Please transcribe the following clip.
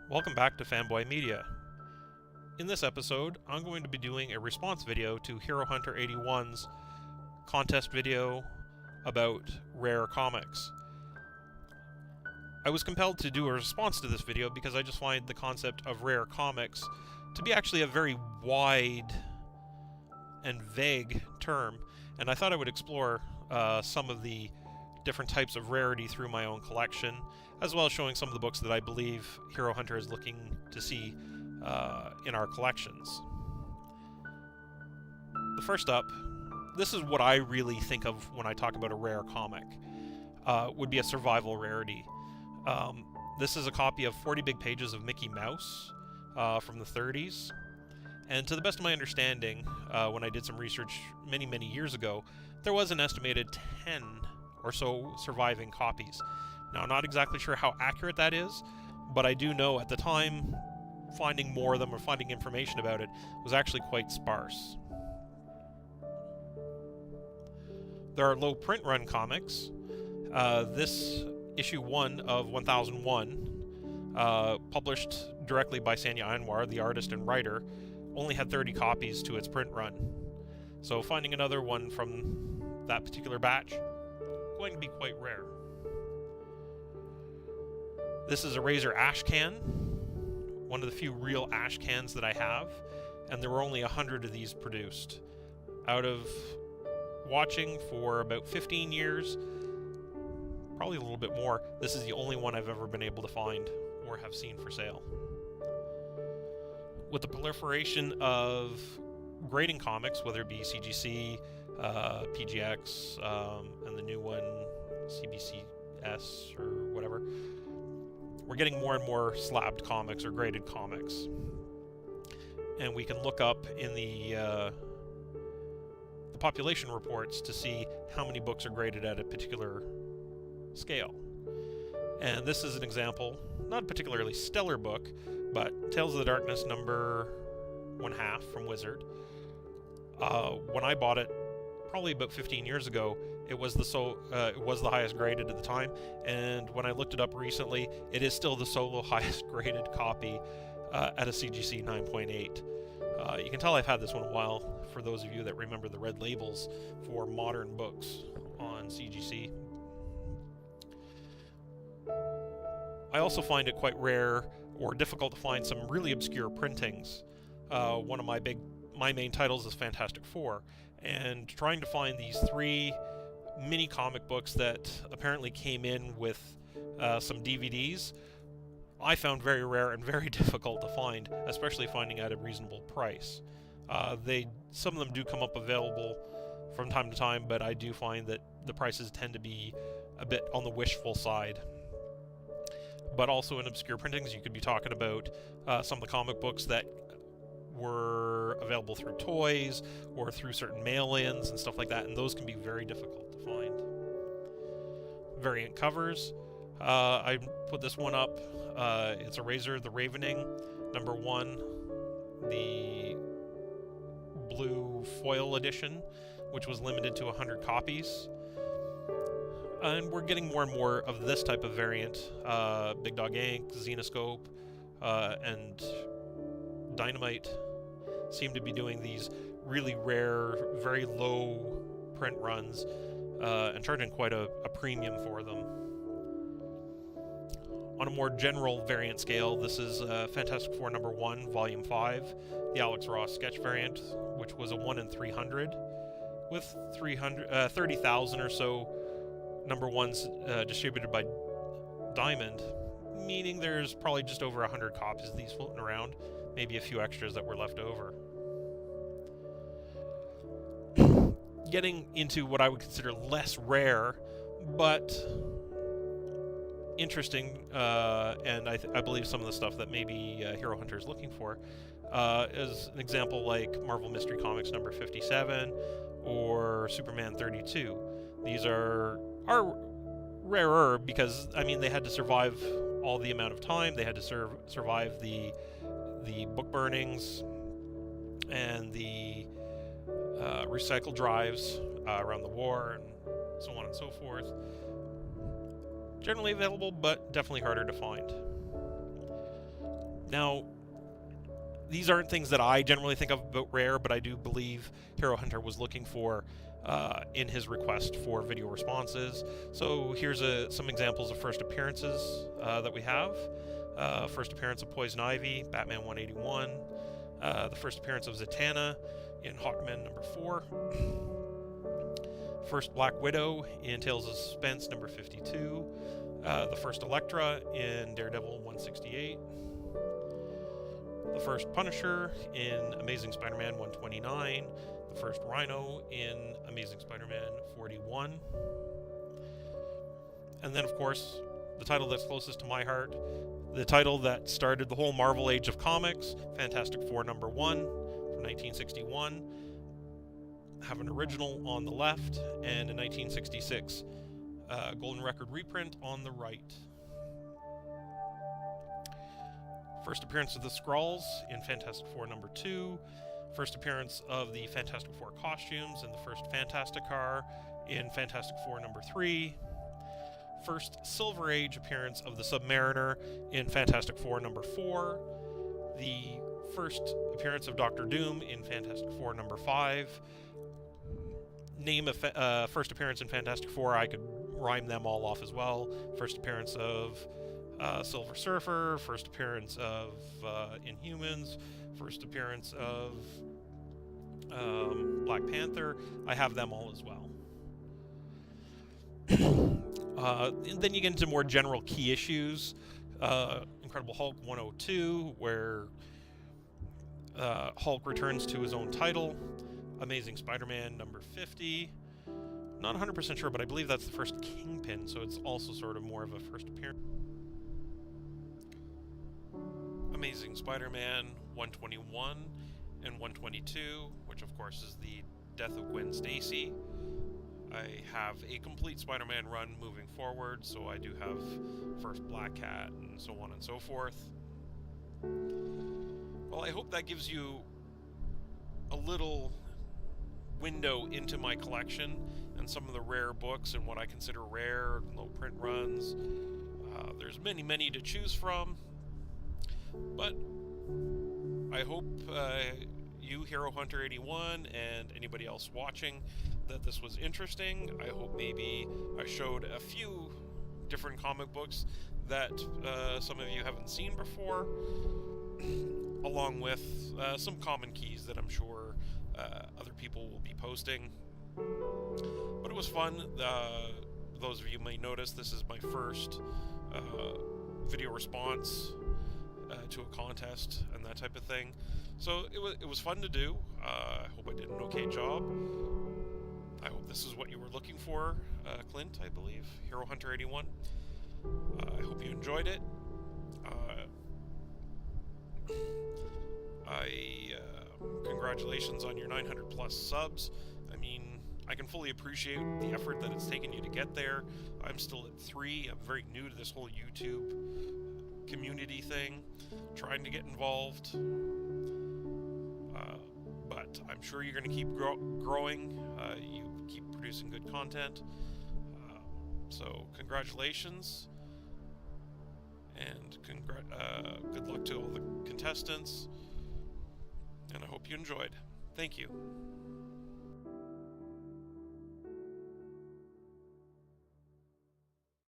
Welcome back to Fanboy Media. In this episode, I'm going to be doing a response video to HeroHunter81's contest video about rare comics. I was compelled to do a response to this video because I just find the concept of rare comics to be actually a very wide and vague term, and I thought I would explore some of the different types of rarity through my own collection, as well as showing some of the books that I believe HeroHunter is looking to see in our collections. The first up, this is what I really think of when I talk about a rare comic, would be a survival rarity. This is a copy of 40 Big Pages of Mickey Mouse from the 30s, and to the best of my understanding, when I did some research many years ago, there was an estimated 10 or so surviving copies. Now, I'm not exactly sure how accurate that is, but I do know at the time finding more of them or finding information about it was actually quite sparse. There are low print run comics. This issue 1 of 1001, published directly by Sanya Anwar, the artist and writer, only had 30 copies to its print run. So finding another one from that particular batch going to be quite rare. This is a Razor ash can, one of the few real ash cans that I have, and there were only 100 of these produced. Out of watching for about 15 years, probably a little bit more, this is the only one I've ever been able to find or have seen for sale. With the proliferation of grading comics, whether it be CGC, PGX, and the new one, CBCS or whatever, we're getting more and more slabbed comics or graded comics. And we can look up in the population reports to see how many books are graded at a particular scale. And this is an example, not a particularly stellar book, but Tales of the Darkness number 1/2 from Wizard. When I bought it, probably about 15 years ago, it was the highest graded at the time, and when I looked it up recently, it is still the solo highest graded copy at a CGC 9.8. You can tell I've had this one a while, for those of you that remember the red labels for modern books on CGC. I also find it quite rare or difficult to find some really obscure printings. One of my main titles is Fantastic Four, and trying to find these 3 mini comic books that apparently came in with some DVDs, I found very rare and very difficult to find, especially finding at a reasonable price. Some of them do come up available from time to time, but I do find that the prices tend to be a bit on the wishful side. But also in obscure printings, you could be talking about some of the comic books that were available through toys or through certain mail-ins and stuff like that, and those can be very difficult to find. Variant covers. I put this one up. It's a Razor the Ravening number 1, the blue foil edition, which was limited to 100 copies. And we're getting more and more of this type of variant. Big Dog Inc., Xenoscope, and Dynamite seem to be doing these really rare, very low print runs, and charging quite a premium for them. On a more general variant scale, this is Fantastic Four number 1, volume 5, the Alex Ross sketch variant, which was a 1 in 300, with 30,000 or so number 1s distributed by Diamond, meaning there's probably just over 100 copies of these floating around, maybe a few extras that were left over. Getting into what I would consider less rare, but interesting, and I believe some of the stuff that maybe HeroHunter is looking for, is an example like Marvel Mystery Comics number 57 or Superman 32. These are rarer because, I mean, they had to survive all the amount of time. They had to survive the book burnings and the recycle drives around the war and so on and so forth. Generally available, but definitely harder to find. Now, these aren't things that I generally think of about rare, but I do believe HeroHunter was looking for in his request for video responses. So here's some examples of first appearances that we have. First appearance of Poison Ivy, Batman 181. The first appearance of Zatanna in Hawkman number 4. First Black Widow in Tales of Suspense number 52. The first Elektra in Daredevil 168. The first Punisher in Amazing Spider-Man 129. The first Rhino in Amazing Spider-Man 41. And then, of course, the title that's closest to my heart, the title that started the whole Marvel Age of Comics, Fantastic Four number 1 from 1961. Have an original on the left and a 1966 Golden Record reprint on the right. First appearance of the Skrulls in Fantastic Four number 2. First appearance of the Fantastic Four costumes in the first Fantastic Car in Fantastic Four number 3. First Silver Age appearance of the Submariner in Fantastic Four number 4. The first appearance of Doctor Doom in Fantastic Four number 5. Name a first appearance in Fantastic Four, I could rhyme them all off as well. First appearance of Silver Surfer, first appearance of Inhumans, first appearance of Black Panther. I have them all as well. And then you get into more general key issues. Incredible Hulk 102, where Hulk returns to his own title. Amazing Spider-Man number 50. Not 100% sure, but I believe that's the first Kingpin, so it's also sort of more of a first appearance. Amazing Spider-Man 121 and 122, which of course is the death of Gwen Stacy. I have a complete Spider-Man run moving forward, so I do have first Black Cat and so on and so forth. Well, I hope that gives you a little window into my collection and some of the rare books and what I consider rare, low print runs. There's many to choose from, but I hope you, HeroHunter81, and anybody else watching, that this was interesting. I hope maybe I showed a few different comic books that some of you haven't seen before, along with some common keys that I'm sure other people will be posting. But it was fun. Those of you may notice this is my first video response to a contest and that type of thing. So it was fun to do. I hope I did an okay job. I hope this is what you were looking for, Clint, I believe, HeroHunter81. I hope you enjoyed it. Congratulations on your 900 plus subs. I mean, I can fully appreciate the effort that it's taken you to get there. I'm still at 3. I'm very new to this whole YouTube community thing, trying to get involved. But I'm sure you're going to keep growing. You keep producing good content. So congratulations, and good luck to all the contestants. And I hope you enjoyed. Thank you.